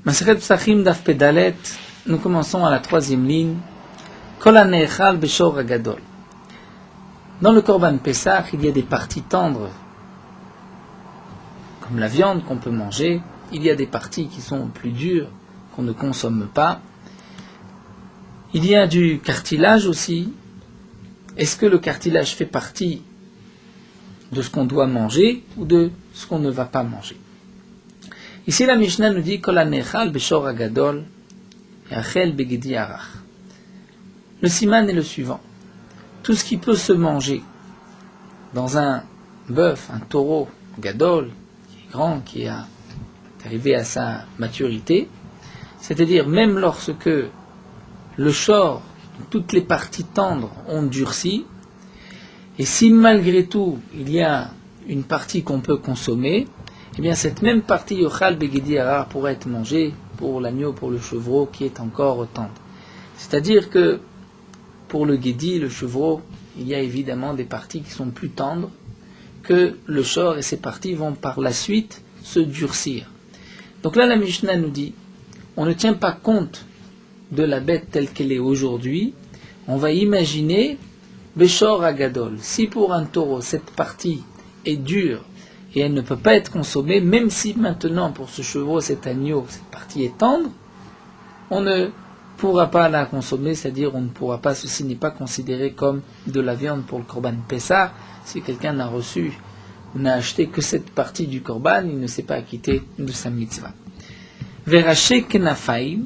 Masechet Psachim Daf Pedalet, nous commençons à la troisième ligne. Kol hane'echal beshor hagadol. Dans le Korban Pessah, il y a des parties tendres, comme la viande qu'on peut manger. Il y a des parties qui sont plus dures, qu'on ne consomme pas. Il y a du cartilage aussi. Est-ce que le cartilage fait partie de ce qu'on doit manger ou de ce qu'on ne va pas manger? Ici, la Mishnah nous dit Kol hane'echal beshor hagadol yachel begedi arach. Le siman est le suivant. Tout ce qui peut se manger dans un bœuf, un taureau gadol, qui est grand, qui est arrivé à sa maturité, c'est-à-dire même lorsque le shor, toutes les parties tendres ont durci, et si malgré tout il y a une partie qu'on peut consommer, eh bien cette même partie yochal begedi arach pourrait être mangée pour l'agneau, pour le chevreau qui est encore tendre. C'est-à-dire que pour le guédi, le chevreau, il y a évidemment des parties qui sont plus tendres que le shor, et ces parties vont par la suite se durcir. Donc là, la Mishnah nous dit, on ne tient pas compte de la bête telle qu'elle est aujourd'hui, on va imaginer beshor hagadol. Si pour un taureau, cette partie est dure et elle ne peut pas être consommée, même si maintenant pour ce chevreau, cet agneau, cette partie est tendre, on ne pourra pas la consommer, c'est-à-dire on ne pourra pas, ceci n'est pas considéré comme de la viande pour le Korban Pessah. Si quelqu'un n'a reçu ou n'a acheté que cette partie du Korban, il ne s'est pas acquitté de sa mitzvah. Veraché kenafaim,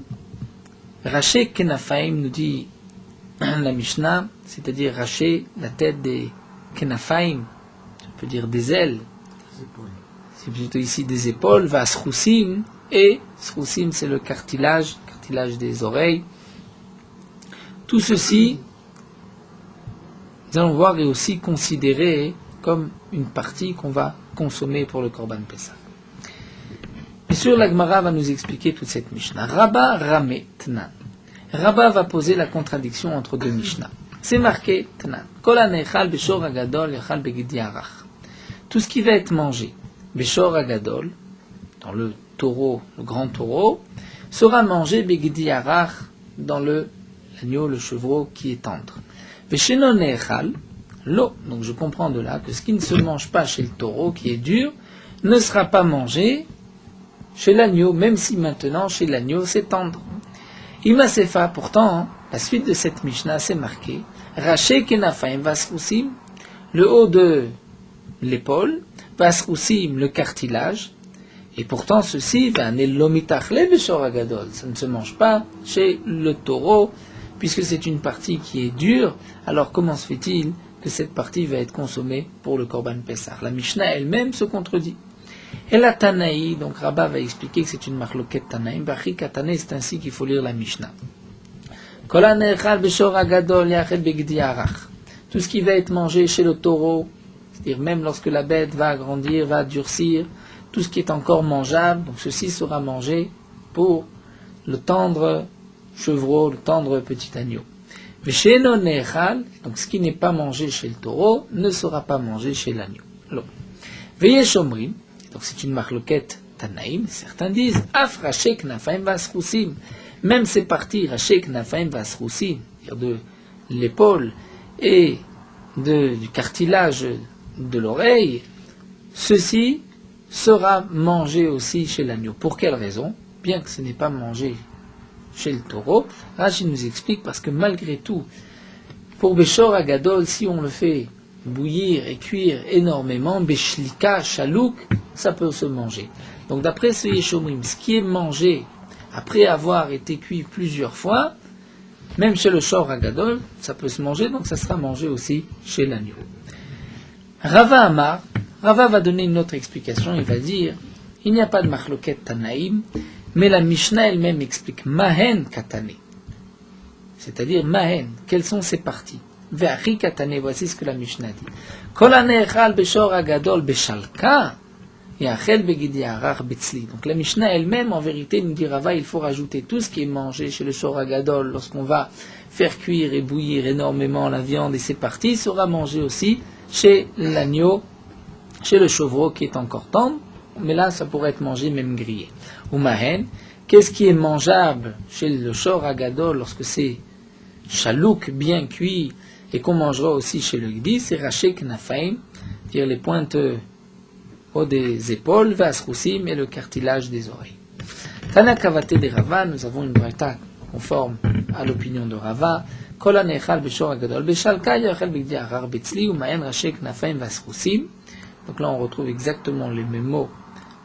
raché kenafaim nous dit la Mishnah, c'est-à-dire raché, la tête des kenafaim, ça peut dire des ailes, c'est plutôt ici des épaules, va srousim, et srousim c'est le cartilage des oreilles. Tout ceci, nous allons voir, est aussi considéré comme une partie qu'on va consommer pour le Korban Pessah. Bien sûr, la Gemara va nous expliquer toute cette Mishnah. Rabba Rameh Tnan. Rabba va poser la contradiction entre deux Mishnah. C'est marqué Tnan. Kol hane'echal beshor hagadol yachal begedi arach. Tout ce qui va être mangé, beshor hagadol, dans le taureau, le grand taureau, sera mangé begedi arach dans l'agneau, le chevreau qui est tendre. Vesheno ne'echal lo. Donc je comprends de là que ce qui ne se mange pas chez le taureau qui est dur ne sera pas mangé chez l'agneau, même si maintenant chez l'agneau c'est tendre. Imasefa, pourtant, la suite de cette Mishnah c'est marqué raché kenafaim vasrousim, le haut de l'épaule, vasrousim, le cartilage. Et pourtant, ceci, ça ne se mange pas chez le taureau, puisque c'est une partie qui est dure. Alors, comment se fait-il que cette partie va être consommée pour le Korban Pessah? La Mishnah elle-même se contredit. Et la Tanaï, donc Rabba va expliquer que c'est une marloquette Tanaïm. Bachri Katane, c'est ainsi qu'il faut lire la Mishnah. Tout ce qui va être mangé chez le taureau, c'est-à-dire même lorsque la bête va grandir, va durcir, tout ce qui est encore mangeable, donc ceci sera mangé pour le tendre chevreau, le tendre petit agneau. Vesheno ne'echal, donc ce qui n'est pas mangé chez le taureau, ne sera pas mangé chez l'agneau. Veyesh omrim, donc c'est une marloquette Tanaïm, certains disent, af raché knafaim vasrousim, même ces parties raché knafaim vasrousim, c'est-à-dire de l'épaule et du cartilage de l'oreille, ceci sera mangé aussi chez l'agneau. Pour quelle raison? Bien que ce n'est pas mangé chez le taureau, Rashi nous explique parce que malgré tout, pour Beshor Hagadol, si on le fait bouillir et cuire énormément, Beshlika, Chalouk, ça peut se manger. Donc d'après ce Yeshomrim, ce qui est mangé après avoir été cuit plusieurs fois, même chez le Shor Hagadol, ça peut se manger, donc ça sera mangé aussi chez l'agneau. Rava Amar, Rava va donner une autre explication, il va dire, il n'y a pas de marloquette Tanaïm, mais la Mishnah elle-même explique Mahen Katane. C'est-à-dire Mahen, quelles sont ses parties? Ve'achi Katane, voici ce que la Mishnah dit. Kol hane'echal beshor hagadol beshalka, yachel begedi arach betzli. Donc la Mishnah elle-même, en vérité, nous dit Rava, il faut rajouter tout ce qui est mangé chez le shor hagadol, lorsqu'on va faire cuire et bouillir énormément la viande et ses parties, sera mangé aussi chez l'agneau, chez le chevreau qui est encore tendre, mais là ça pourrait être mangé même grillé. Ou mahen, Qu'est-ce qui est mangeable chez le shor agadol lorsque c'est chalouk bien cuit et qu'on mangera aussi chez le gdi? C'est raché knafaim, c'est-à-dire les pointes haut des épaules, vasrousim et le cartilage des oreilles. Tana kavate de Rava, nous avons une braïta conforme à l'opinion de Rava. Kol hanechal beshor agadol beshalka yachel begdi arar betzli umaen raché knafaim vasrousim. Donc là on retrouve exactement les mêmes mots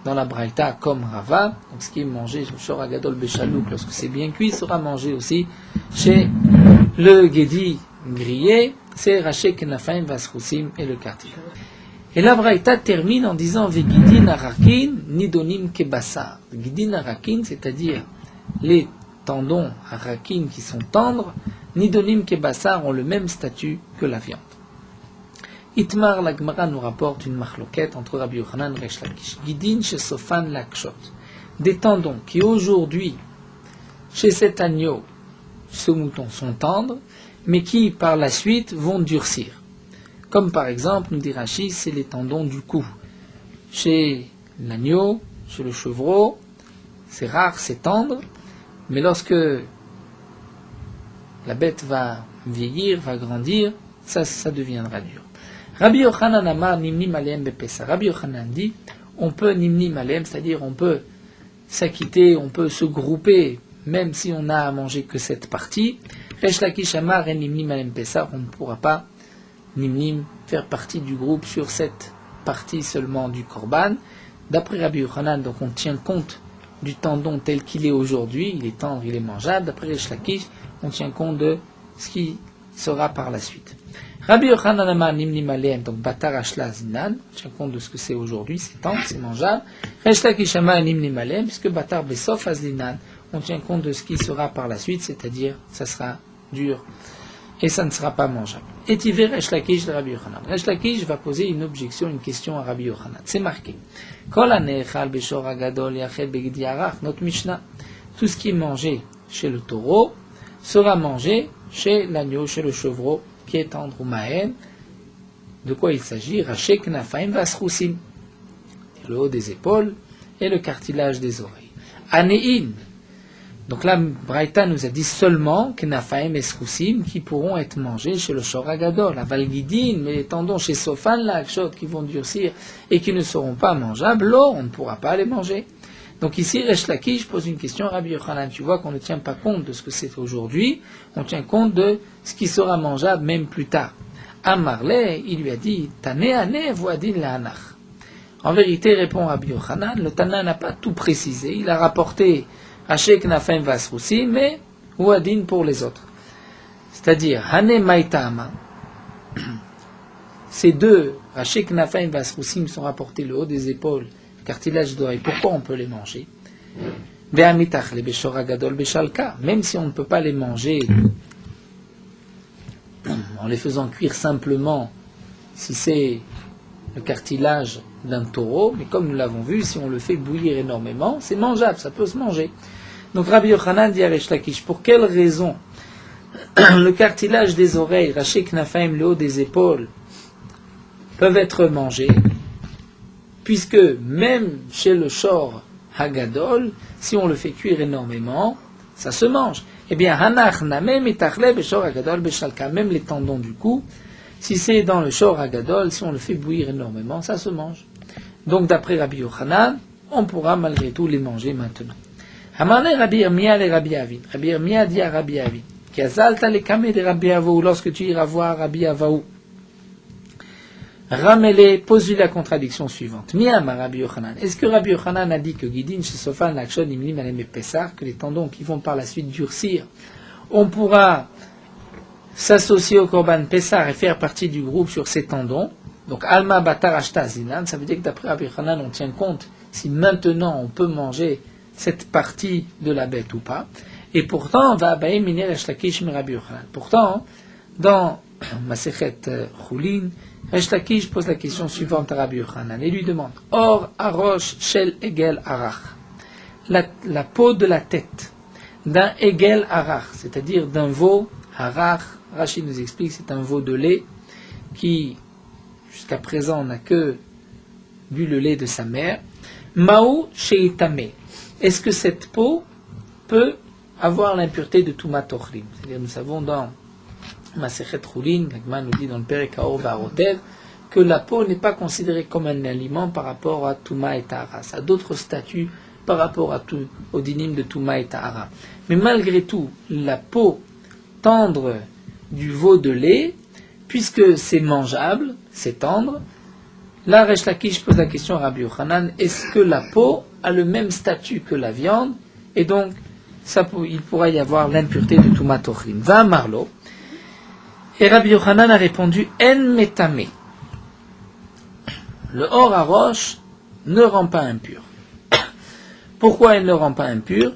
dans la braïta comme Rava. Donc ce qui est mangé au shor agadol beshalouk lorsque c'est bien cuit sera mangé aussi chez le gedi grillé, c'est raché knafaim vasrousim et le cartilage. Et la braïta termine en disant Vegidin arakin nidonim kebassar. Gidin arakin, c'est-à-dire les tendons arakin qui sont tendres, nidonim kebassar ont le même statut que la viande. Itmar la Gemara nous rapporte une machloquette entre Rabbi Yochanan et Resh Lakish. Gidin chez Sofan lakshot. Des tendons qui aujourd'hui, chez cet agneau, ce mouton, sont tendres, mais qui par la suite vont durcir. Comme par exemple, nous dit Rashi, c'est les tendons du cou. Chez l'agneau, chez le chevreau, c'est rare, c'est tendre, mais lorsque la bête va vieillir, va grandir, ça deviendra dur. Rabbi Yochanan amar nimnim aleem bepesa. Rabbi Yochanan dit, on peut nimnim aleem, c'est-à-dire on peut s'acquitter, on peut se grouper, même si on n'a à manger que cette partie. Resh Lakish amar en nimnim aleem pesa, on ne pourra pas nimnim, faire partie du groupe sur cette partie seulement du korban. D'après Rabbi Yochanan, donc on tient compte du tendon tel qu'il est aujourd'hui, il est tendre, il est mangeable. D'après Resh Lakish, on tient compte de ce qui sera par la suite. Rabbi Yochanan amar nimnim aleem, donc batar ashla zinan, on tient compte de ce que c'est aujourd'hui, c'est tendre, c'est mangeable. Resh Lakish amar nimnim aleem, puisque batar besof azinan, on tient compte de ce qui sera par la suite, c'est-à-dire ça sera dur et ça ne sera pas mangeable. Et tu verras Resh Lakish de Rabbi Yochanan. Resh Lakish va poser une objection, une question à Rabbi Yochanan. C'est marqué. Kol hanechal beshor agadol yachel begdi arach, notre Mishnah. Tout ce qui est mangé chez le taureau sera mangé chez l'agneau, chez le chevreau, qui est tendre ou mahen. De quoi il s'agit? Raché knafaim vasrousim, le haut des épaules et le cartilage des oreilles. Anein. Donc là, Braïta nous a dit seulement Knafaim et Srousim qui pourront être mangés chez le Shor Agadol. Aval Gidin, mais les tendons chez Sofan, Lakshot, qui vont durcir et qui ne seront pas mangeables, là, on ne pourra pas les manger. Donc ici, Resh Lakish pose une question à Rabbi Yochanan. Tu vois qu'on ne tient pas compte de ce que c'est aujourd'hui, on tient compte de ce qui sera mangeable même plus tard. Amarle, il lui a dit Tane ane voadin la hanach. En vérité, répond Rabbi Yochanan, le Tana n'a pas tout précisé, il a rapporté Raché Knafaim Vasrousim, mais Ouadin pour les autres. C'est-à-dire, Hane Maïtama, ces deux, Raché Knafaim Vasrousim, sont rapportés le haut des épaules, cartilage d'oreille. Pourquoi on peut les manger? Be'amitach le Beshor Agadol Beshalka, même si on ne peut pas les manger en les faisant cuire simplement, si c'est le cartilage d'un taureau, mais comme nous l'avons vu, si on le fait bouillir énormément, c'est mangeable, ça peut se manger. Donc Rabbi Yochanan dit à Resh Lakish, pour quelle raison le cartilage des oreilles, Raché Knafaim, le haut des épaules, peuvent être mangés, puisque même chez le Shor Hagadol, si on le fait cuire énormément, ça se mange. Eh bien, Hanach Namem et Tachle Beshor Hagadol Beshalka, même les tendons du cou, si c'est dans le Shor Hagadol, si on le fait bouillir énormément, ça se mange. Donc, d'après Rabbi Yochanan, on pourra malgré tout les manger maintenant. Amarle Rabbi Yirmiyah le Rabbi Avi. Rabbi Yirmiyah dit à Rabbi Avi, Kazalta le kame de Rabbi Avaou, lorsque tu iras voir Rabbi Avaou, Ramele, pose-lui la contradiction suivante. Miyama Rabbi Yochanan. Est-ce que Rabbi Yochanan a dit que Gidin, chez Sofan, Lakshon, Imlim, Alem et Pessar, que les tendons qui vont par la suite durcir, on pourra s'associer au Korban Pessar et faire partie du groupe sur ces tendons? Donc, Alma Batar Ashta Zinan, ça veut dire que d'après Rabbi Yochanan, on tient compte si maintenant on peut manger cette partie de la bête ou pas. Et pourtant, va Abaye Miner Resh Lakish mi Rabbi Yochanan. Pourtant, dans Masechet Chulin, Resh Lakish pose la question suivante à Rabbi Yochanan et lui demande Or Arosh Shel Egel Arach, la peau de la tête d'un Egel Arach, c'est-à-dire d'un veau Arach, Rashi nous explique c'est un veau de lait qui jusqu'à présent n'a que bu le lait de sa mère. Maou Sheitame, est-ce que cette peau peut avoir l'impureté de Tumat Ochlim. C'est-à-dire, nous savons dans Masechet Chulin, Gagman nous dit dans le Perek Haor Va'arotev, que la peau n'est pas considérée comme un aliment par rapport à Touma et Tahara. Ça a d'autres statuts par rapport au dinim de Touma et Tahara. Mais malgré tout, la peau tendre du veau de lait, puisque c'est mangeable, c'est tendre, là, Resh Lakish pose la question à Rabbi Yochanan, est-ce que la peau a le même statut que la viande? Et donc, il pourra y avoir l'impureté de Tumat Ochlim. Va Marlo. Et Rabbi Yochanan a répondu, En metame. Le or à roche ne rend pas impur. Pourquoi il ne rend pas impur?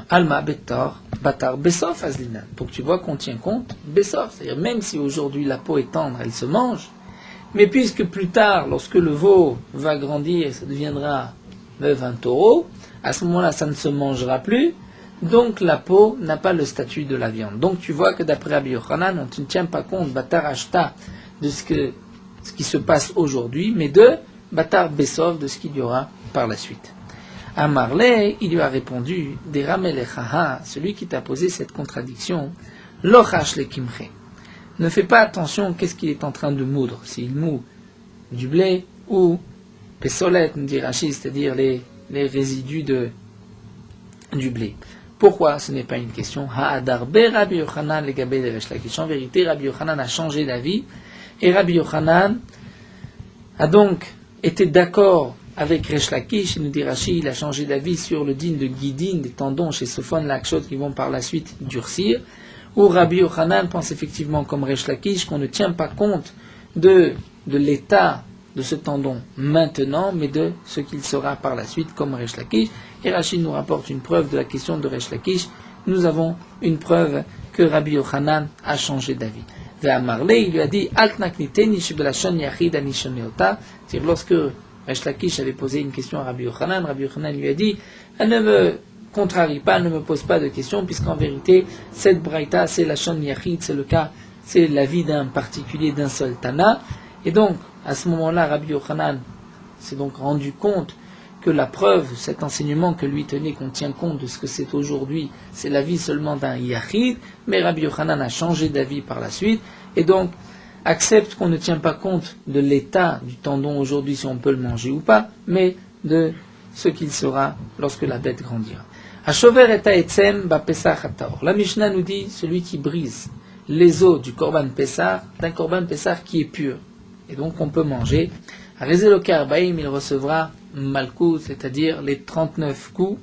Alma betar batar besof azlinan. Donc tu vois qu'on tient compte besof, c'est-à-dire même si aujourd'hui la peau est tendre, elle se mange, mais puisque plus tard, lorsque le veau va grandir, ça deviendra un taureau, à ce moment-là, ça ne se mangera plus, donc la peau n'a pas le statut de la viande. Donc tu vois que d'après Rabbi Yochanan, on ne tient pas compte batar ashta de ce qui se passe aujourd'hui, mais de batar besof, de ce qu'il y aura par la suite. À Marley, il lui a répondu, des Ramelechaha, celui qui t'a posé cette contradiction, Lochash le kimche. Ne fais pas attention qu'est-ce qu'il est en train de moudre, s'il moud du blé ou pesolet, nous dit Rashi, c'est-à-dire les résidus du blé. Pourquoi ce n'est pas une question? Ha'adarbe Rabbi Yochanan le gabé de Resh Lakish. En vérité, Rabbi Yochanan a changé d'avis, et Rabbi Yochanan a donc été d'accord avec Resh Lakish, il nous dit Rashi, il a changé d'avis sur le din de Guidin, des tendons chez Sofon Lakshot qui vont par la suite durcir, où Rabbi Yochanan pense effectivement comme Resh Lakish qu'on ne tient pas compte de l'état de ce tendon maintenant, mais de ce qu'il sera par la suite comme Resh Lakish. Et Rashi nous rapporte une preuve de la question de Resh Lakish. Nous avons une preuve que Rabbi Yochanan a changé d'avis. Ve'amarle, il lui a dit, c'est-à-dire lorsque Resh Lakish avait posé une question à Rabbi Yochanan lui a dit, elle ne me contrarie pas, elle ne me pose pas de questions, puisqu'en vérité, cette braïta, c'est la Shon Yachid, c'est le cas, c'est la vie d'un particulier, d'un seul Tana. Et donc, à ce moment-là, Rabbi Yochanan s'est donc rendu compte que la preuve, cet enseignement que lui tenait, qu'on tient compte de ce que c'est aujourd'hui, c'est la vie seulement d'un Yachid, mais Rabbi Yochanan a changé d'avis par la suite, et donc, accepte qu'on ne tient pas compte de l'état du tendon aujourd'hui, si on peut le manger ou pas, mais de ce qu'il sera lorsque la bête grandira. La Mishnah nous dit, celui qui brise les os du Korban Pessah, d'un Korban Pessah qui est pur, et donc on peut manger. À Rezeloke Arbaïm, il recevra Malkout, c'est-à-dire les 39 coups,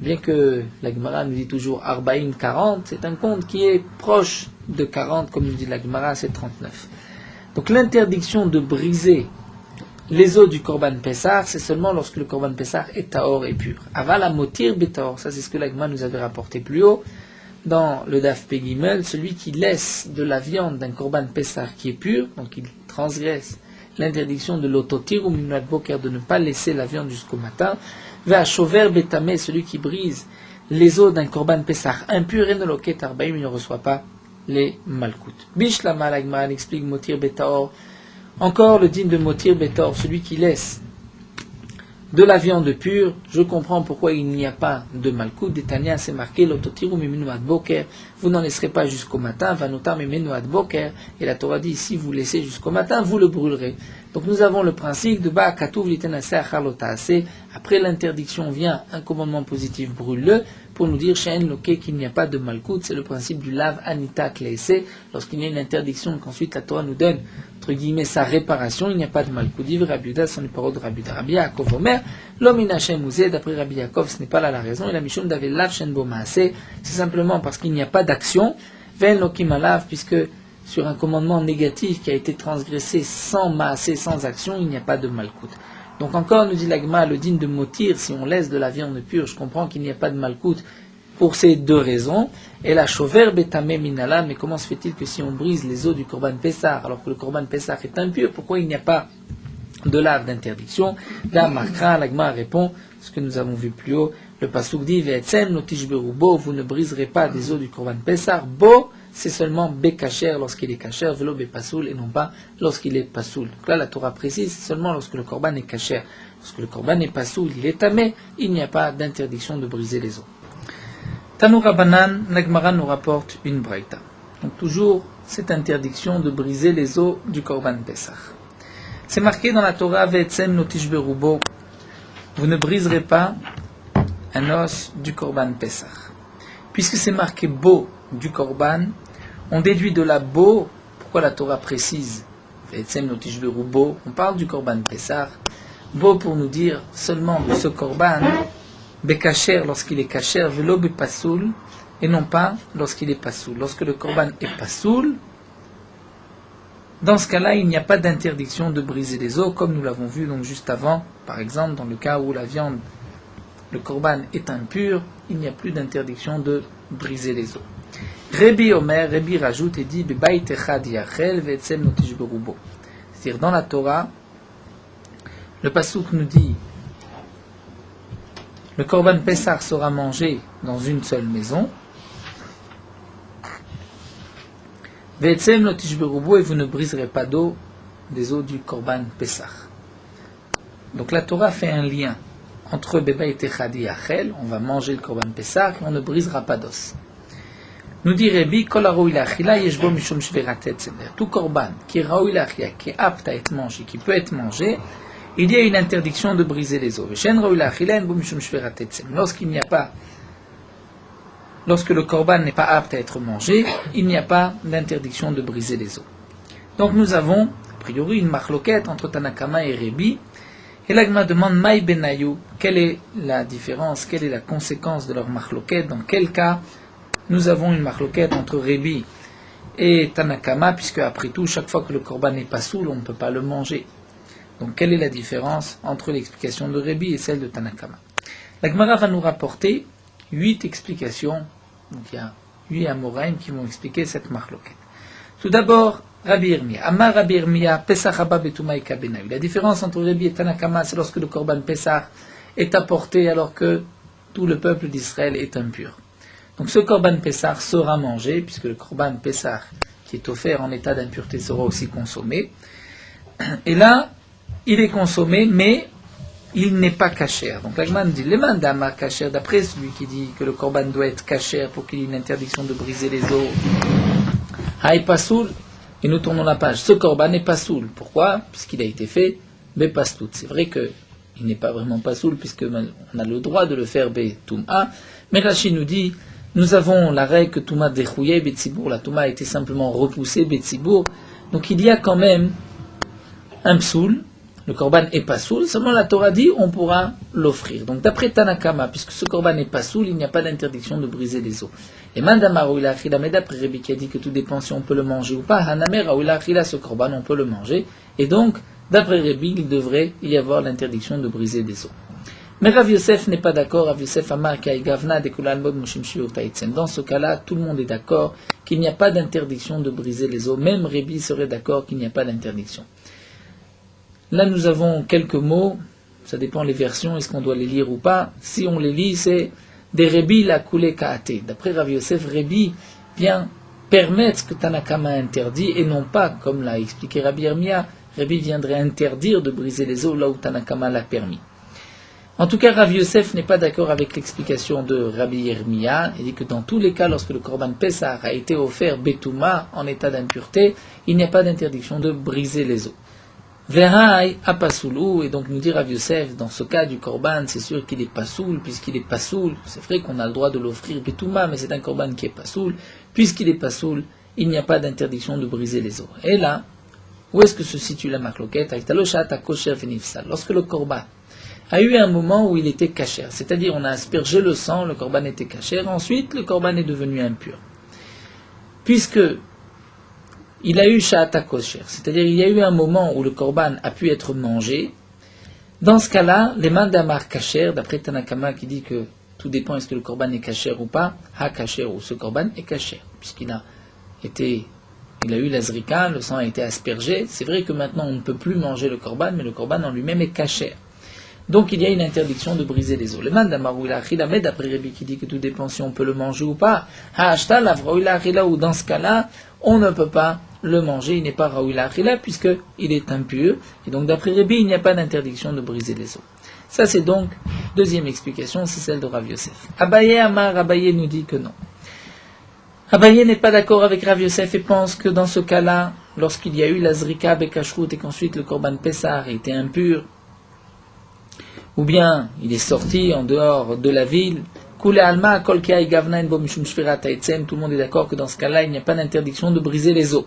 bien que la Gemara nous dit toujours Arbaïm 40, c'est un compte qui est proche de 40, comme nous dit la Gemara, c'est 39. Donc l'interdiction de briser les os du Korban Pessah, c'est seulement lorsque le Korban Pessah est taor et pur. Avala motir betaor, ça c'est ce que la Gemara nous avait rapporté plus haut, dans le Daf Pegimel, celui qui laisse de la viande d'un Korban Pessah qui est pur, donc il transgresse l'interdiction de l'autotir ou minat boker, de ne pas laisser la viande jusqu'au matin, va chover betame, celui qui brise les os d'un Korban Pessah impur, et ne loket arbaim, il ne reçoit pas les malkout. Bishlama l'agman explique motir betaor, encore le digne de motir betaor, celui qui laisse de la viande pure, je comprends pourquoi il n'y a pas de malkout. Détania, c'est marqué l'autotiru mimenu ad boker, vous n'en laisserez pas jusqu'au matin, vanotar mimenu ad boker, et la Torah dit, si vous laissez jusqu'au matin, vous le brûlerez. Donc nous avons le principe de ba katuv litenase achalotase, après l'interdiction vient un commandement positif, brûle-le, pour nous dire She'en loke qu'il n'y a pas de malkout, c'est le principe du lav anita kleese, lorsqu'il y a une interdiction, qu'ensuite la Torah nous donne, entre guillemets, sa réparation, il n'y a pas de malkout. Div Rabbi Yuda, sont les paroles de Rabbi Yuda. Rabbi Yaakov Omer, l'homme inachem ouzé, d'après Rabbi Yaakov, ce n'est pas là la raison, et la mission d'avait lav shen bo maase, c'est simplement parce qu'il n'y a pas d'action, ven lokim alav, puisque sur un commandement négatif qui a été transgressé sans maase, sans action, il n'y a pas de malkout. Donc encore, nous dit l'agma, le digne de motir, si on laisse de la viande pure, je comprends qu'il n'y a pas de malkout pour ces deux raisons. Et la chover betame minala, mais comment se fait-il que si on brise les os du Korban Pessah, alors que le Korban Pessah est impur, pourquoi il n'y a pas de lave d'interdiction? Là, Markra, l'agma répond, ce que nous avons vu plus haut, le pasuk dit, ve'etzem notish berubo, vous ne briserez pas des os du Korban Pessah, bo, c'est seulement Bekacher lorsqu'il est kacher, velo Bepasoul, et non pas lorsqu'il est pasoul. Donc là, la Torah précise seulement lorsque le korban est kacher. Lorsque le korban est pasoul, il est tamé, il n'y a pas d'interdiction de briser les os. Tanu Rabbanan, l'Agmara nous rapporte une braïta. Donc toujours cette interdiction de briser les os du Korban Pessah. C'est marqué dans la Torah, Ve'etzem lo tishberu, vous ne briserez pas un os du Korban Pessah. Puisque c'est marqué beau du Korban, on déduit de la beau, pourquoi la Torah précise Ve'etzem lo tishberu, on parle du Korban Pessah, beau pour nous dire seulement de ce Korban, Bekacher lorsqu'il est kacher, velo bepasoul, et non pas lorsqu'il est pasoul. Lorsque le korban est pasoul, dans ce cas-là, il n'y a pas d'interdiction de briser les os, comme nous l'avons vu donc juste avant. Par exemple, dans le cas où la viande, le korban est impur, il n'y a plus d'interdiction de briser les os. Rabbi Omer, Rabbi rajoute et dit, Bebayit echad yachel ve'etzem lo tishberu bo. C'est-à-dire dans la Torah, le pasuk nous dit le Korban Pessah sera mangé dans une seule maison. Ve'etzem lo tishberu bo, et vous ne briserez pas des os du Korban Pessah. Donc la Torah fait un lien entre Bebayit echad yachel, on va manger le Korban Pessah et on ne brisera pas d'os. Nous dit Rabbi, Kol haroui la'achila yeshbo mishum shverat etzem. Tout Korban qui est raoui la'achila, qui est apte à être mangé, qui peut être mangé, il y a une interdiction de briser les os. Lorsqu'il n'y a pas, lorsque le korban n'est pas apte à être mangé, il n'y a pas d'interdiction de briser les os. Donc nous avons, a priori, une marloquette entre Tanakama et Rabbi. Et l'Agma demande, Maï Benayou, quelle est la différence, quelle est la conséquence de leur marloquette, dans quel cas nous avons une marloquette entre Rabbi et Tanakama, puisque après tout, chaque fois que le korban n'est pas soul, on ne peut pas le manger. Donc, quelle est la différence entre l'explication de Rabbi et celle de Tanakama? La Gemara va nous rapporter 8 explications. Donc, il y a 8 Amoraïm qui vont expliquer cette marloquette. Tout d'abord, Rabbi Irmia. Amar Rabbi Irmia, Pesach haba betuma ika benayu. La différence entre Rabbi et Tanakama, c'est lorsque le korban Pesach est apporté alors que tout le peuple d'Israël est impur. Donc, ce korban Pesach sera mangé, puisque le korban Pesach qui est offert en état d'impureté sera aussi consommé. Et là, il est consommé, mais il n'est pas cachère. Donc l'Agman dit, les mandama cachère, d'après celui qui dit que le korban doit être cachère pour qu'il y ait une interdiction de briser les os. Haï pasoul, et nous tournons la page. Ce korban n'est pas soul. Pourquoi? Puisqu'il a été fait bepastout. C'est vrai qu'il n'est pas vraiment pas soul, puisqu'on a le droit de le faire betum'a. Mais Rashi nous dit, nous avons la règle que Touma déchouillé betsibour. La Touma a été simplement repoussée betsibour. Donc il y a quand même un psoul. Le korban est pas soul, seulement la Torah dit on pourra l'offrir. Donc d'après Tanakama, puisque ce korban n'est pas soul, il n'y a pas d'interdiction de briser les os. Et Mandamaru ila achila, mais d'après Rabbi qui a dit que tout dépend si on peut le manger ou pas, Hanamera ou ila achila, ce korban on peut le manger. Et donc, d'après Rabbi, il devrait y avoir l'interdiction de briser des os. Mais Rav Yosef n'est pas d'accord. Rav Yosef Amar Kai Gavna Dekulal Mod Mushim Shiur Taïtsen. Dans ce cas-là, tout le monde est d'accord qu'il n'y a pas d'interdiction de briser les os. Même Rabbi serait d'accord qu'il n'y a pas d'interdiction. Là, nous avons quelques mots, ça dépend les versions, est-ce qu'on doit les lire ou pas. Si on les lit, c'est des Rabbi la koulé kaate. D'après Rav Yosef, Rabbi vient permettre ce que Tanakama interdit et non pas, comme l'a expliqué Rabbi Irmia, Rabbi viendrait interdire de briser les os là où Tanakama l'a permis. En tout cas, Rav Yosef n'est pas d'accord avec l'explication de Rabbi Irmia. Il dit que dans tous les cas, lorsque le korban Pessah a été offert Betouma en état d'impureté, il n'y a pas d'interdiction de briser les os. Vehaï apasoulou, et donc nous dit Rav Yosef, dans ce cas du korban, c'est sûr qu'il est pasoul, puisqu'il est pasoul, c'est vrai qu'on a le droit de l'offrir betouma, mais c'est un korban qui est pasoul, puisqu'il est pasoul, il n'y a pas d'interdiction de briser les os. Et là, où est-ce que se situe la marloquette? Lorsque le korban a eu un moment où il était cachère, c'est-à-dire on a aspergé le sang, le korban était cachère, ensuite le korban est devenu impur. Puisque il a eu sha'ata kosher, c'est-à-dire il y a eu un moment où le korban a pu être mangé. Dans ce cas-là, les mandamar kasher, d'après Tanakama qui dit que tout dépend est-ce que le korban est kasher ou pas, ha kasher ou ce korban est kasher, puisqu'il a eu la zrika, le sang a été aspergé. C'est vrai que maintenant on ne peut plus manger le korban, mais le korban en lui-même est kasher. Donc il y a une interdiction de briser les os. Le mandamar ou l'achila, mais d'après Rabbi qui dit que tout dépend si on peut le manger ou pas, ha ashta lavra ou l'achila, ou dans ce cas-là, on ne peut pas le manger, il n'est pas raoui l'achila puisqu'il est impur, et donc d'après Rabbi, il n'y a pas d'interdiction de briser les os. Ça c'est donc deuxième explication, c'est celle de Rav Yosef. Abaye Amar, Abaye nous dit que non. Abaye n'est pas d'accord avec Rav Yosef et pense que dans ce cas-là, lorsqu'il y a eu la Zrika Bekashrut et qu'ensuite le Korban Pessar était impur, ou bien il est sorti en dehors de la ville, tout le monde est d'accord que dans ce cas-là, il n'y a pas d'interdiction de briser les os.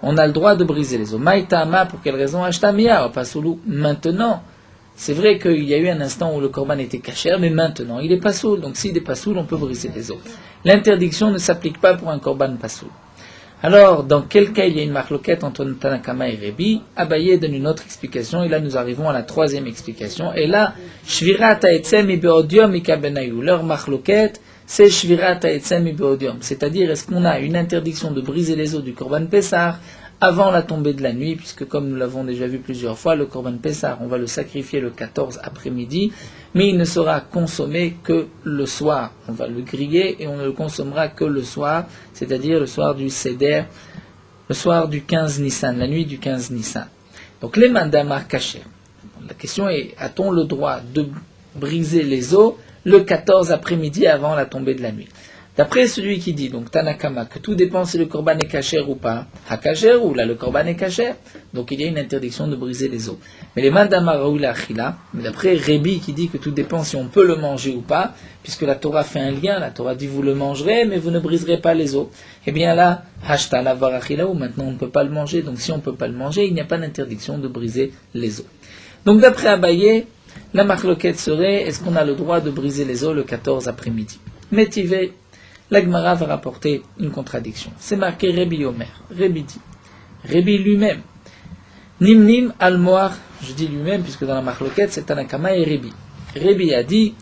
On a le droit de briser les os. Maïtama, pour quelle raison? Ashtamia, pasoulou. Maintenant, c'est vrai qu'il y a eu un instant où le korban était kasher, mais maintenant, il est pasoul. Donc s'il est pasoul, on peut briser les os. L'interdiction ne s'applique pas pour un korban pasoul. Alors, dans quel cas il y a une marloquette entre Tanakama et Rebi? Abaye donne une autre explication, et là nous arrivons à la troisième explication. Et là, Shvirat ha'etzem ibeodium ikabenayou. Leur marloquette, c'est Shvirat ha'etzem ibeodium. C'est-à-dire, est-ce qu'on a une interdiction de briser les os du Korban Pessar avant la tombée de la nuit, puisque comme nous l'avons déjà vu plusieurs fois, le Korban Pessar, on va le sacrifier le 14 après-midi, mais il ne sera consommé que le soir. On va le griller et on ne le consommera que le soir, c'est-à-dire le soir du Seder, le soir du 15 Nissan, la nuit du 15 Nissan. Donc les mandamar cachés. La question est, a-t-on le droit de briser les os le 14 après-midi avant la tombée de la nuit? D'après celui qui dit, donc Tanakama, que tout dépend si le korban est kasher ou pas, hakacher ou là le korban est kasher, donc il y a une interdiction de briser les os. Mais les mandamar raoula achila, mais d'après Rebi qui dit que tout dépend si on peut le manger ou pas, puisque la Torah fait un lien, la Torah dit vous le mangerez, mais vous ne briserez pas les os. Eh bien là, hashta la varachila, ou maintenant on ne peut pas le manger, donc si on ne peut pas le manger, il n'y a pas d'interdiction de briser les os. Donc d'après Abaye, la marloquette serait, est-ce qu'on a le droit de briser les os le 14 après-midi? Métivé, la Gemara va rapporter une contradiction. C'est marqué Rebi Omer. Rebi dit. Rebi lui-même. Nimnim al-Moar. Je dis lui-même puisque dans la marloquette c'est Tanakama et Rebi. Rebi a dit,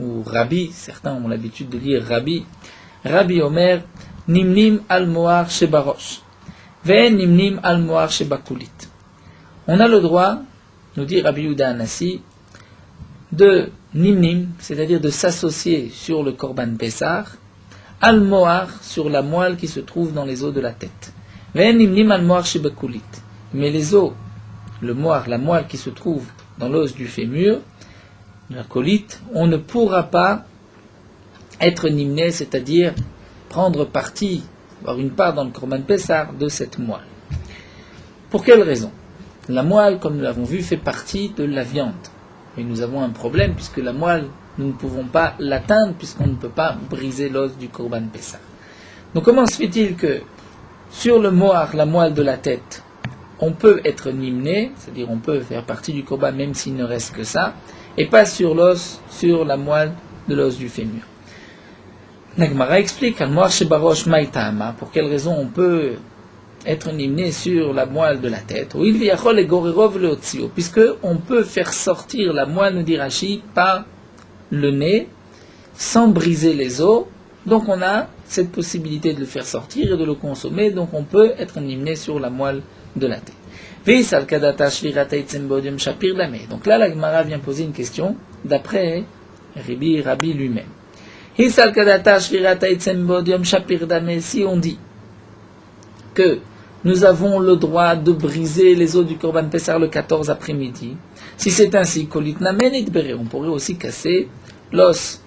ou Rabbi, certains ont l'habitude de lire Rabbi. Rabbi Omer. Nimnim al-Moar shebarosh. Ve'en nimnim al-Moar shebakulit. On a le droit, nous dit Rabbi Yehuda Anassi, de nimnim, c'est-à-dire de s'associer sur le korban Pessar, al-moar, sur la moelle qui se trouve dans les os de la tête. Ve'en nimnim al-moar shebakulit. Mais les os, le moar, la moelle qui se trouve dans l'os du fémur, la colite, on ne pourra pas être nimné, c'est-à-dire prendre parti, avoir une part dans le korban Pessar de cette moelle. Pour quelle raison? La moelle, comme nous l'avons vu, fait partie de la viande. Et nous avons un problème, puisque la moelle, nous ne pouvons pas l'atteindre, puisqu'on ne peut pas briser l'os du korban Pessah. Donc comment se fait-il que sur le moar, la moelle de la tête, on peut être nimné, c'est-à-dire on peut faire partie du korban même s'il ne reste que ça, et pas sur l'os, sur la moelle de l'os du fémur? Nagmara explique, pour quelle raison on peut être nimné sur la moelle de la tête, puisque on peut faire sortir la moelle, nous dit Rashi, par le nez, sans briser les os, donc on a cette possibilité de le faire sortir et de le consommer, donc on peut être nimné sur la moelle de la tête. Donc là, la Gemara vient poser une question, d'après Rabbi lui-même. Si on dit que nous avons le droit de briser les os du Korban Pessar le 14 après-midi. Si c'est ainsi, on pourrait aussi casser l'os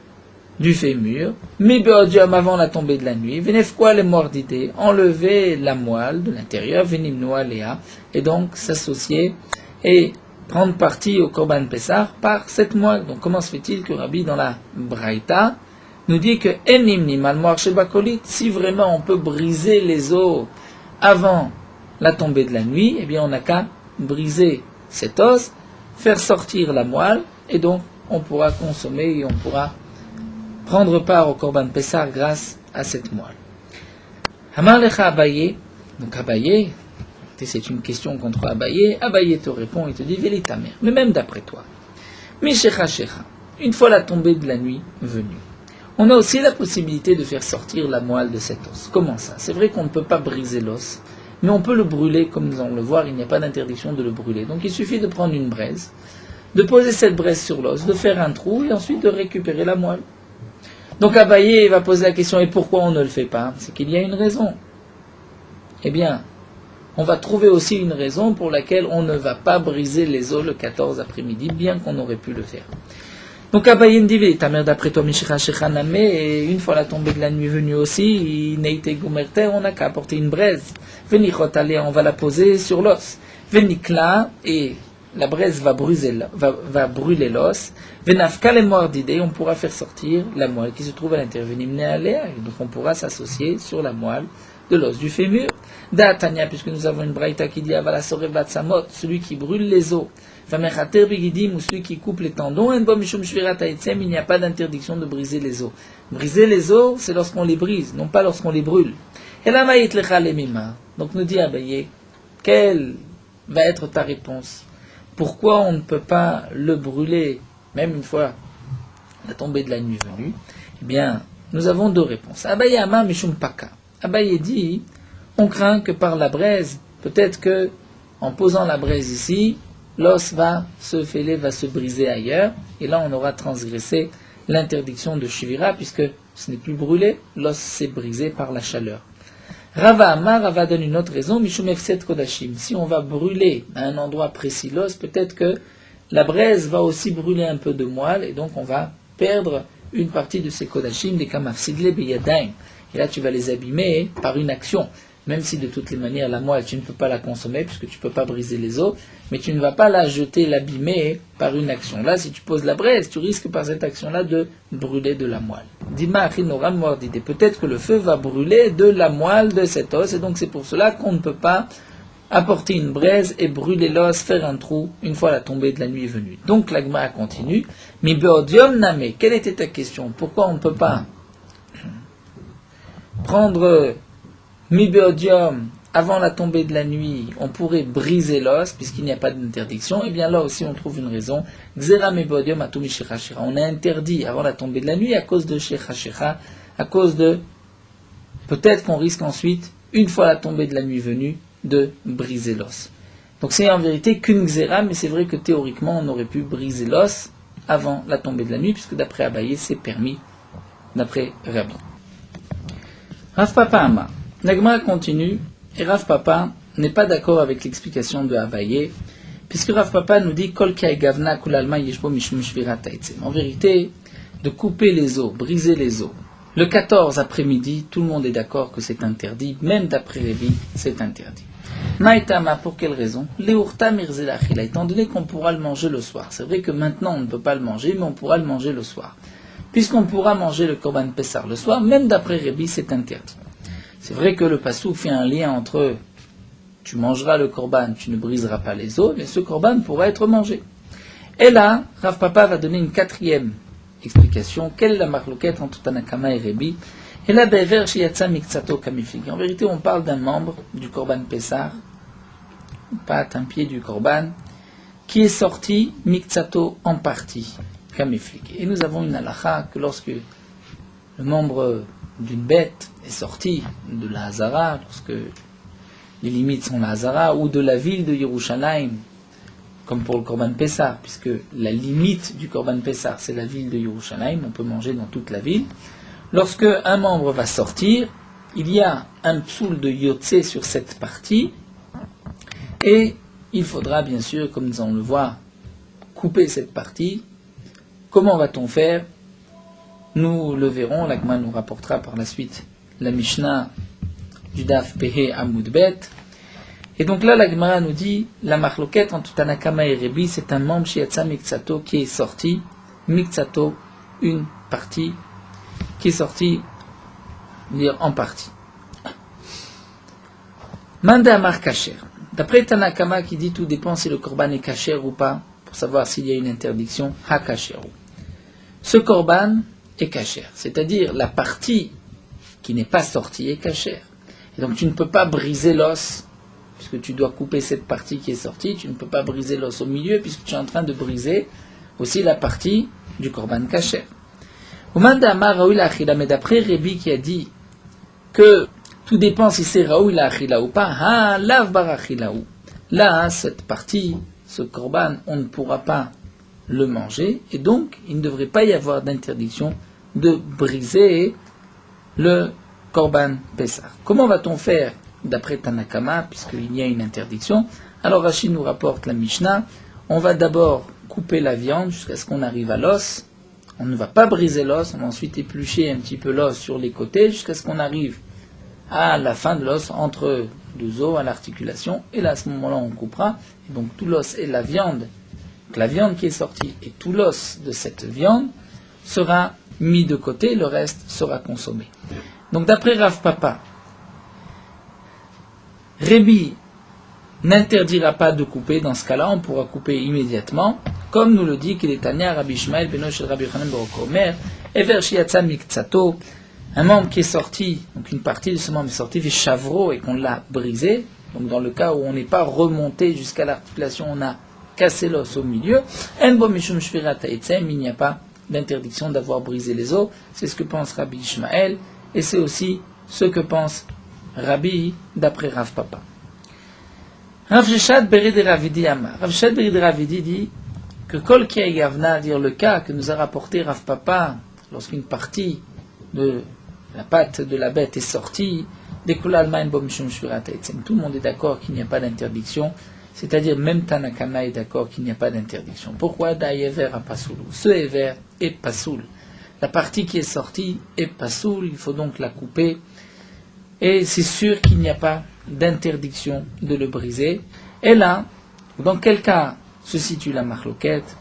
du fémur, mais avant la tombée de la nuit, les mordidés, enlever la moelle de l'intérieur, et donc s'associer et prendre parti au Korban Pessar par cette moelle. Donc comment se fait-il que Rabbi dans la Braïta nous dit que si vraiment on peut briser les os avant la tombée de la nuit, eh bien on n'a qu'à briser cet os, faire sortir la moelle, et donc on pourra consommer et on pourra prendre part au Korban Pessar grâce à cette moelle. Amar lecha Abaye, donc Abaye, c'est une question contre Abaye, Abaye te répond et te dit Veli ta mère, mais même d'après toi, Mishecha Shecha, une fois la tombée de la nuit venue, on a aussi la possibilité de faire sortir la moelle de cet os. Comment ça? C'est vrai qu'on ne peut pas briser l'os, mais on peut le brûler, comme nous allons le voir, il n'y a pas d'interdiction de le brûler. Donc il suffit de prendre une braise, de poser cette braise sur l'os, de faire un trou, et ensuite de récupérer la moelle. Donc Abaye va poser la question, et pourquoi on ne le fait pas? C'est qu'il y a une raison. Eh bien, on va trouver aussi une raison pour laquelle on ne va pas briser les os le 14 après-midi, bien qu'on aurait pu le faire. Donc Abaye me dit, ta mère d'après toi, Mishicha Shechaname, et une fois la tombée de la nuit venue aussi, Neite Gumerte, on n'a qu'à apporter une braise. Venichot, allez, on va la poser sur l'os. Venikla, et la braise va brûler l'os. Venafka les mordidés, on pourra faire sortir la moelle qui se trouve à l'intérieur. Donc on pourra s'associer sur la moelle de l'os du fémur. D'Atania, puisque nous avons une braïta qui dit Avala Sorevat Samot, celui qui brûle les os. Vamechater Bigidim, ou celui qui coupe les tendons. En bom Mishum Shvirat Haetzem, il n'y a pas d'interdiction de briser les os. Briser les os, c'est lorsqu'on les brise, non pas lorsqu'on les brûle. Et la Maït Lecha Lemima. Donc nous dit Abaye, quelle va être ta réponse? Pourquoi on ne peut pas le brûler, même une fois la tombée de la nuit venue? Eh bien, nous avons deux réponses. Abaye Ama Mishum Paka. Abaye dit, on craint que par la braise, peut-être que en posant la braise ici, l'os va se fêler, va se briser ailleurs, et là on aura transgressé l'interdiction de Shivira, puisque ce n'est plus brûlé, l'os s'est brisé par la chaleur. Rava Amar, Rava donne une autre raison, Mishum Efset Kodashim. Si on va brûler à un endroit précis l'os, peut-être que la braise va aussi brûler un peu de moelle, et donc on va perdre une partie de ces Kodashim, des Kamafsidle Beyadaim. Et là tu vas les abîmer par une action. Même si de toutes les manières la moelle tu ne peux pas la consommer puisque tu ne peux pas briser les os, mais tu ne vas pas la jeter, l'abîmer par une action. Là, si tu poses la braise, tu risques par cette action-là de brûler de la moelle. Dima Achinora Mordide. Peut-être que le feu va brûler de la moelle de cet os, et donc c'est pour cela qu'on ne peut pas apporter une braise et brûler l'os, faire un trou une fois la tombée de la nuit est venue. Donc l'Agma continue. Mi beodium name. Quelle était ta question? Pourquoi on ne peut pas prendre Mibéodium, avant la tombée de la nuit, on pourrait briser l'os, puisqu'il n'y a pas d'interdiction, et bien là aussi on trouve une raison. Xera Mibéodium atumi shechashira. On a interdit avant la tombée de la nuit à cause de shechashira, à cause de, peut-être qu'on risque ensuite, une fois la tombée de la nuit venue, de briser l'os. Donc c'est en vérité qu'une xéra, mais c'est vrai que théoriquement on aurait pu briser l'os avant la tombée de la nuit, puisque d'après Abaye c'est permis, d'après Rabbi. Rav Papa Ama. Nagma continue, et Rav Papa n'est pas d'accord avec l'explication de Abaye, puisque Rav Papa nous dit Kol gavna kulalma yeshbo mishum shvirat haetzem. En vérité, de couper les os, briser les os. Le 14 après-midi, tout le monde est d'accord que c'est interdit, même d'après Révi, c'est interdit. Maïtama, pour quelle raison? Leurta mirzelachila, étant donné qu'on pourra le manger le soir. C'est vrai que maintenant on ne peut pas le manger, mais on pourra le manger le soir. Puisqu'on pourra manger le Korban Pessar le soir, même d'après Révi, c'est interdit. C'est vrai que le Passou fait un lien entre tu mangeras le Korban, tu ne briseras pas les os, mais ce Korban pourra être mangé. Et là, Rav Papa va donner une quatrième explication. Quelle est la marloquette entre Tanakama et Rébi? Et là, Bever Shiatsa Miksato Kamiflig. En vérité, on parle d'un membre du Korban Pessar, pas un pied du Korban, qui est sorti Miksato en partie, Kamiflig. Et nous avons une halakha que lorsque le membre d'une bête est sorti de la Hazara, lorsque les limites sont la Hazara, ou de la ville de Yerushalayim, comme pour le Korban Pessar, puisque la limite du Korban Pessar, c'est la ville de Yerushalayim, on peut manger dans toute la ville. Lorsque un membre va sortir, il y a un psoul de Yotse sur cette partie, et il faudra bien sûr, comme nous allons le voir, couper cette partie. Comment va-t-on faire? Nous le verrons, l'Agma nous rapportera par la suite la Mishnah du Daf Pehe Amoud Bet. Et donc là, l'Agma nous dit, la marloquette entre Tanakama et Rébi, c'est un membre Shiatsa Miksato qui est sorti, Miksato, une partie, qui est sortie, dire en partie. Manda Amar Kacher. D'après Tanakama qui dit tout dépend si le Korban est Kacher ou pas, pour savoir s'il y a une interdiction, Ha Kacheru. Ce Korban est cachère, c'est-à-dire la partie qui n'est pas sortie est cachère. Et donc tu ne peux pas briser l'os, puisque tu dois couper cette partie qui est sortie, tu ne peux pas briser l'os au milieu, puisque tu es en train de briser aussi la partie du Korban cachère. Mais d'après Rébi qui a dit que tout dépend si c'est Raoui la Achila ou pas, là, cette partie, ce Korban, on ne pourra pas le manger, et donc il ne devrait pas y avoir d'interdiction de briser le Korban Pessah. Comment va-t-on faire d'après Tanakama, puisqu'il y a une interdiction. Alors Rashi nous rapporte la Mishnah, on va d'abord couper la viande jusqu'à ce qu'on arrive à l'os. On ne va pas briser l'os, on va ensuite éplucher un petit peu l'os sur les côtés jusqu'à ce qu'on arrive à la fin de l'os, entre deux os, à l'articulation. Et là, à ce moment-là, on coupera. Et donc tout l'os et la viande qui est sortie et tout l'os de cette viande sera mis de côté, le reste sera consommé. Donc d'après Rav Papa, Rébi n'interdira pas de couper, dans ce cas-là, on pourra couper immédiatement, comme nous le dit qu'il est Tanya, Rabbi Ishmael, Beno Shel Rabbi Yochanan Borokomer, Ever Shiatza Miktsato, un membre qui est sorti, donc une partie de ce membre est sortie, fait chavro et qu'on l'a brisé, donc dans le cas où on n'est pas remonté jusqu'à l'articulation, on a cassé l'os au milieu, En bo mishum shvirat ha'etzem, il n'y a pas d'interdiction d'avoir brisé les os, c'est ce que pense Rabbi Ishmael, et c'est aussi ce que pense Rabbi d'après Rav Papa. Rav Sheshad Berid Ravidi Amar. Rav Sheshad Berid Ravidi dit que Kol Kiai Gavna, dire le cas que nous a rapporté Rav Papa, lorsqu'une partie de la patte de la bête est sortie, tout le monde est d'accord qu'il n'y a pas d'interdiction, c'est-à-dire même Tanakama est d'accord qu'il n'y a pas d'interdiction. Pourquoi Daïever à Pasoul? Ce Ever est Pasoul. La partie qui est sortie est Pasoul, il faut donc la couper, et c'est sûr qu'il n'y a pas d'interdiction de le briser. Et là, dans quel cas se situe la marloquette?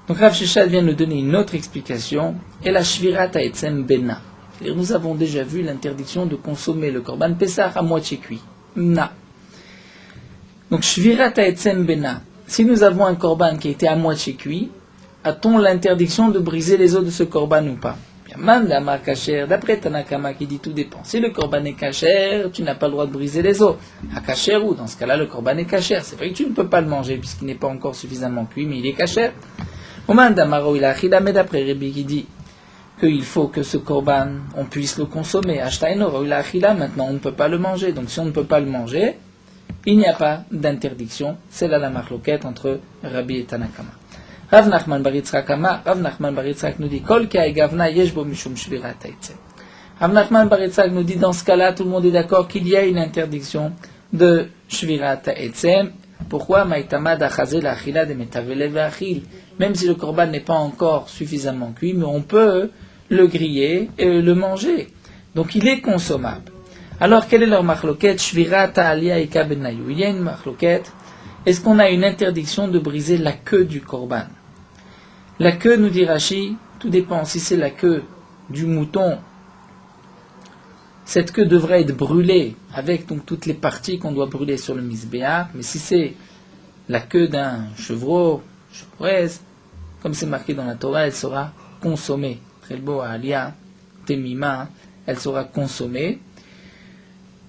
Donc Rav Sheshad vient nous donner une autre explication, et la shvirat ha'etzem bena. Nous avons déjà vu l'interdiction de consommer le korban Pessah à moitié cuit. Na. Donc shvirat ha'etzem bena. Si nous avons un korban qui a été à moitié cuit, a-t-on l'interdiction de briser les os de ce korban ou pas? Mandamar kacher, d'après Tanakama qui dit tout dépend. Si le korban est kacher, tu n'as pas le droit de briser les os. À kacher ou dans ce cas-là le korban est kacher. C'est vrai que tu ne peux pas le manger puisqu'il n'est pas encore suffisamment cuit, mais il est kacher. Mandamaro il a achila, mais d'après Rébi qui dit qu'il faut que ce korban, on puisse le consommer. Ashtainoro il a achila, maintenant on ne peut pas le manger. Donc si on ne peut pas le manger, il n'y a pas d'interdiction. C'est là la marloquette entre Rabbi et Tanakama. Rav Nachman bar Yitzchak Amar, Rav Nachman bar Yitzchak nous dit Kol Kiai Gavna yesh bo mishum shvirat ha'etzem. Rav Nachman bar Yitzchak nous dit dans ce cas-là, tout le monde est d'accord qu'il y a une interdiction de shvirat ha'etzem. Pourquoi Maïtama d'achazé l'achila de metavele ve'achil. Même si le korban n'est pas encore suffisamment cuit, mais on peut le griller et le manger. Donc il est consommable. Alors quelle est leur marloquette? Shvirat ha'alia ika benayou. Il y a une marloquette. Est-ce qu'on a une interdiction de briser la queue du korban? La queue, nous dit Rashi, tout dépend. Si c'est la queue du mouton, cette queue devrait être brûlée avec donc toutes les parties qu'on doit brûler sur le misbéach. Mais si c'est la queue d'un chevreau, chevreuse, comme c'est marqué dans la Torah, elle sera consommée. Très beau, alia, temima, elle sera consommée.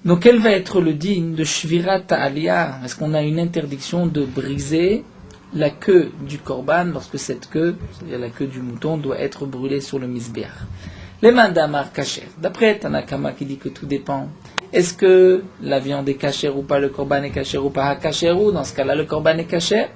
Donc, quel va être le digne de Shvirat Ta'alia? Est-ce qu'on a une interdiction de briser la queue du korban lorsque cette queue, c'est-à-dire la queue du mouton, doit être brûlée sur le misbéach? Les mandamar kacher. D'après Tanakama qui dit que tout dépend. Est-ce que la viande est kacher ou pas, le korban est kacher ou pas, kacher ou dans ce cas-là le korban est kacher?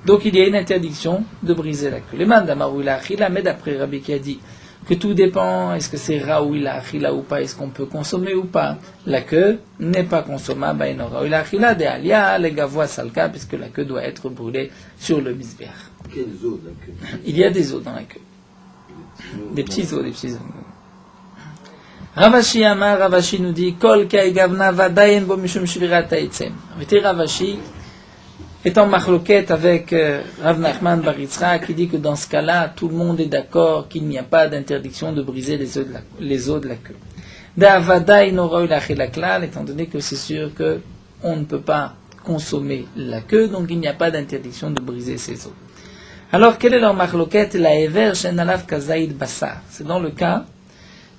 Donc il y a une interdiction de briser la queue. Les mandamar ou la achila, mais d'après Rabbi qui a dit que tout dépend, est-ce que c'est raoui la achila ou pas, est-ce qu'on peut consommer ou pas? La queue n'est pas consommable, raoui la achila de alia, les gavois salka, puisque la queue doit être brûlée sur le misbéach. Quels os dans la queue? Il y a des os dans la queue. Des petits os, des petits os. Ravashi Amar, Ravashi nous dit, Kol kai gavna vadayen bo mishum shvirat ha'etzem. Ravashi est en marloquette avec Rav Nachman bar Yitzchak qui dit que dans ce cas-là, tout le monde est d'accord qu'il n'y a pas d'interdiction de briser les os de la queue. D'avadaï n'aura eu la chilaklal, étant donné que c'est sûr qu'on ne peut pas consommer la queue, donc il n'y a pas d'interdiction de briser ses os. Alors, quelle est leur marloquette? La ever shen alav kazaïd basar. C'est dans le cas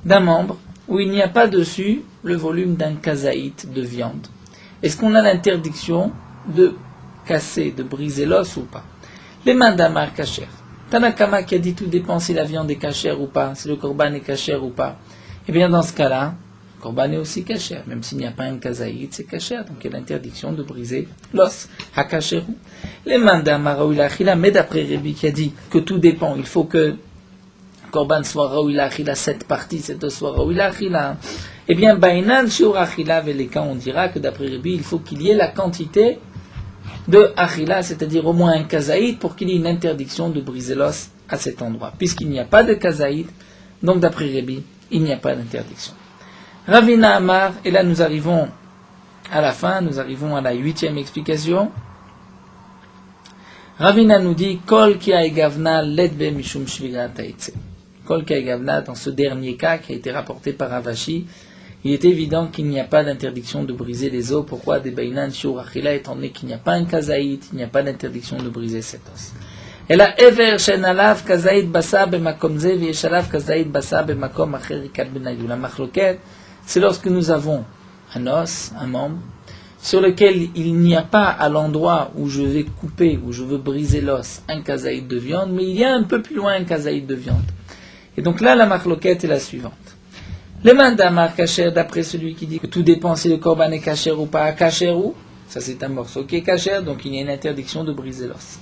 d'un membre où il n'y a pas dessus le volume d'un kazaït de viande. Est-ce qu'on a l'interdiction de casser, de briser l'os ou pas? Les mandamar kacher. Tanakama qui a dit tout dépend si la viande est kacher ou pas, si le korban est kacher ou pas. Eh bien dans ce cas-là, le korban est aussi kacher, même s'il n'y a pas un kazaït, c'est kacher, donc il y a l'interdiction de briser l'os. Hakacheru. Les mandamar ou l'achila, mais d'après Rébi qui a dit que tout dépend, il faut que korban soit raoui l'achila, cette partie, cette soit raoui l'achila. Eh bien, bainan shiur achila veleka, on dira que d'après Rabbi, il faut qu'il y ait la quantité de achila, c'est-à-dire au moins un kazaïd, pour qu'il y ait une interdiction de briser l'os à cet endroit. Puisqu'il n'y a pas de kazaïd, donc d'après Rabbi, il n'y a pas d'interdiction. Ravina Amar, et là nous arrivons à la fin, nous arrivons à la 8e explication. Ravina nous dit, Kol ki gavna ledbe mishum shvirat haetze. Kol ki gavna, dans ce dernier cas qui a été rapporté par Ravashi, il est évident qu'il n'y a pas d'interdiction de briser les os. Pourquoi des bainan shiur achila, étant donné qu'il n'y a pas un kazaïd, il n'y a pas d'interdiction de briser cet os. Et là, ever shen alav kazaïd basa bemakom ze v'yesh alav kazaïd basa bemakom acher ikad benayu. La machloket, c'est lorsque nous avons un os, un membre, sur lequel il n'y a pas à l'endroit où je vais couper, où je veux briser l'os, un kazaïd de viande, mais il y a un peu plus loin un kazaïd de viande. Et donc là, la machloket est la suivante. Le mandamar kacher, d'après celui qui dit que tout dépend si le korban est kacher ou pas, kacher ou, ça c'est un morceau qui est kacher, donc il y a une interdiction de briser l'os.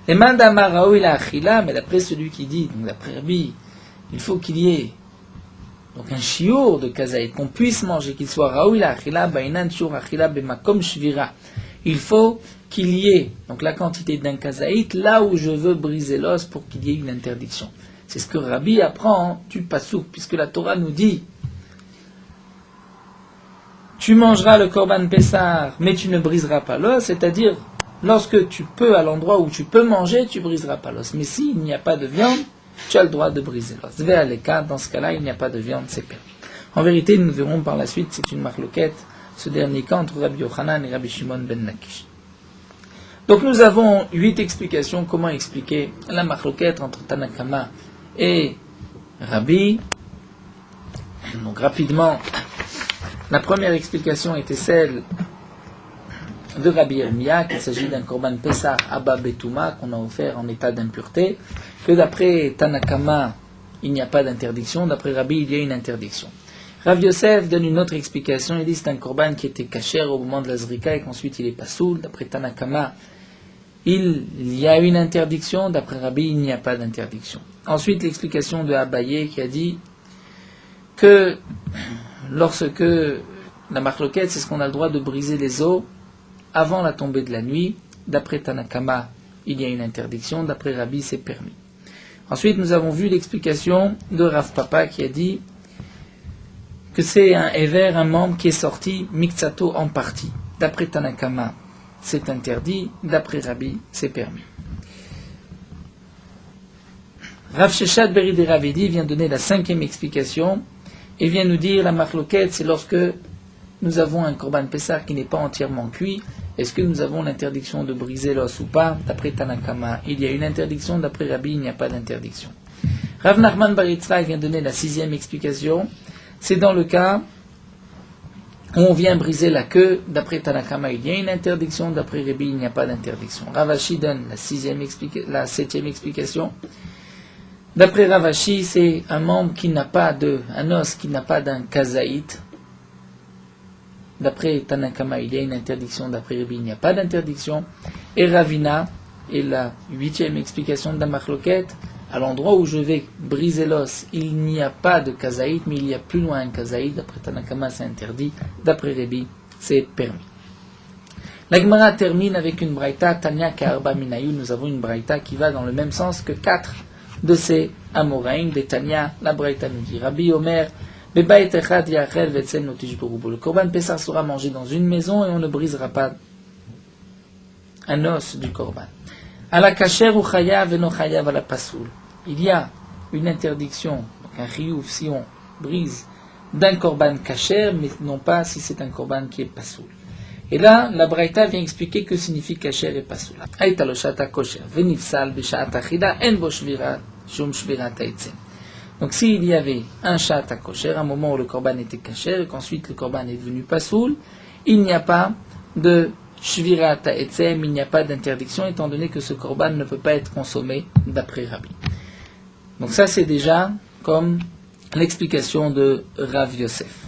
Le mandamar raoui la achila, mais d'après celui qui dit, donc d'après Rabbi, il faut qu'il y ait donc un chiour de kazaïd, qu'on puisse manger, qu'il soit raoui la achila, bainan shiur achila bemakom shvira. Il faut qu'il y ait donc la quantité d'un kazaïd là où je veux briser l'os pour qu'il y ait une interdiction. C'est ce que Rabbi apprend du pasouk, puisque la Torah nous dit tu mangeras le korban pessar, mais tu ne briseras pas l'os, c'est-à-dire lorsque tu peux, à l'endroit où tu peux manger, tu briseras pas l'os. Mais s'il n'y a pas de viande, tu as le droit de briser l'os. Ve'aleka, dans ce cas-là, il n'y a pas de viande, c'est permis. En vérité, nous verrons par la suite, c'est une marloquette, ce dernier cas entre Rabbi Yochanan et Rabbi Shimon ben Lakish. Donc nous avons 8 explications, comment expliquer la marloquette entre Tanakama et Rabbi. Donc rapidement, la première explication était celle de Rabbi Yirmiyah, qu'il s'agit d'un korban Pessah Abba Betouma qu'on a offert en état d'impureté, que d'après Tanakama, il n'y a pas d'interdiction, d'après Rabbi, il y a une interdiction. Rav Yosef donne une autre explication, il dit que c'est un korban qui était kasher au moment de la zrika et qu'ensuite il est pasoul. D'après Tanakama, il y a une interdiction, d'après Rabbi, il n'y a pas d'interdiction. Ensuite, l'explication de Abaye qui a dit que lorsque la marloquette, c'est ce qu'on a le droit de briser les os avant la tombée de la nuit. D'après Tanakama, il y a une interdiction. D'après Rabbi, c'est permis. Ensuite, nous avons vu l'explication de Rav Papa qui a dit que c'est un éver, un membre qui est sorti mixato en partie. D'après Tanakama, c'est interdit. D'après Rabbi, c'est permis. Rav Sheshat Berid Ravidi vient donner la 5e explication et vient nous dire la marloquette, c'est lorsque nous avons un korban Pessah qui n'est pas entièrement cuit. Est-ce que nous avons l'interdiction de briser l'os ou pas? D'après Tanakama, il y a une interdiction. D'après Rabbi, il n'y a pas d'interdiction. Rav Nachman bar Yitzchak vient donner la 6e explication. C'est dans le cas où on vient briser la queue. D'après Tanakama, il y a une interdiction. D'après Rabbi, il n'y a pas d'interdiction. Ravashi donne la 7e explication. D'après Ravashi, c'est un membre qui n'a pas un os qui n'a pas d'un kazaïd. D'après Tanakama, il y a une interdiction. D'après Rabbi, il n'y a pas d'interdiction. Et Ravina est la 8e explication de la marloquette. À l'endroit où je vais briser l'os, il n'y a pas de kazaïd, mais il y a plus loin un kazaïd. D'après Tanakama, c'est interdit. D'après Rabbi, c'est permis. La Gemara termine avec une braïta, Tanya Ka'arba Minayu. Nous avons une braïta qui va dans le même sens que 4 de ces Amoraïm. De Tanya, la braïta nous dit Rabbi Omer, le korban Pessah sera mangé dans une maison et on ne brisera pas un os du korban. À la kasher ou chayav et no chayav à la pasoul. Il y a une interdiction, donc un chiyuv si on brise d'un korban kasher, mais non pas si c'est un korban qui est pasoul. Et là, la braïta vient expliquer que signifie kasher et pasoul. Aïta lo shata kosher, venifsal b'shat achila, en bo shvira, shum shvira ta'itzem. Donc s'il y avait un chat à kosher, un moment où le korban était kasher, et qu'ensuite le korban est devenu pasoul, il n'y a pas de shvirat ha'etzem, il n'y a pas d'interdiction, étant donné que ce korban ne peut pas être consommé d'après Rabbi. Donc ça c'est déjà comme l'explication de Rav Yosef.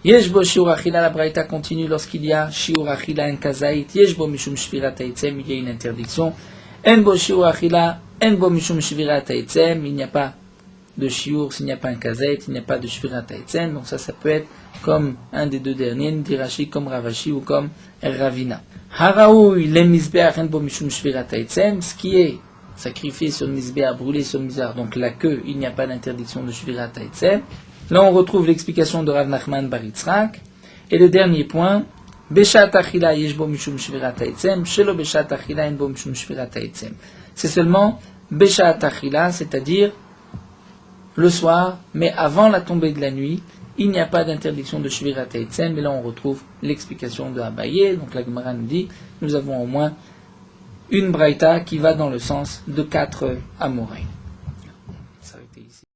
Yeshbo shiur achila, la braïta continue lorsqu'il y a shiur achila en kazaït, yeshbo mishum shvirat ha'etzem, il y a une interdiction. Enbo shiur achila, enbo mishum shvirat ha'etzem, il n'y a pas de shiur s'il n'y a pas un kazet, il n'y a pas de shvirat ha'etzem. Donc ça peut être comme un des deux derniers, dit Rashi, comme Ravashi ou comme Ravina. Haraoui le mizbeach en bo mishum shvirat ha'etzem, ce qui est sacrifié sur le mizbeach, brûlé sur le mizbeach, donc la queue, il n'y a pas d'interdiction de shvirat ha'etzem. Là on retrouve l'explication de Rav Nachman bar Yitzhak. Et le dernier point, Beshat achila yesh bo mishum shvirat ha'etzem, shelo beshat achila en bo mishum shvirat ha'etzem. C'est seulement Beshat achila, c'est-à-dire le soir, mais avant la tombée de la nuit, il n'y a pas d'interdiction de shvirat ha'etzem. Et là on retrouve l'explication de Abaye. Donc la Gemara nous dit, nous avons au moins une braïta qui va dans le sens de 4 amoraïs.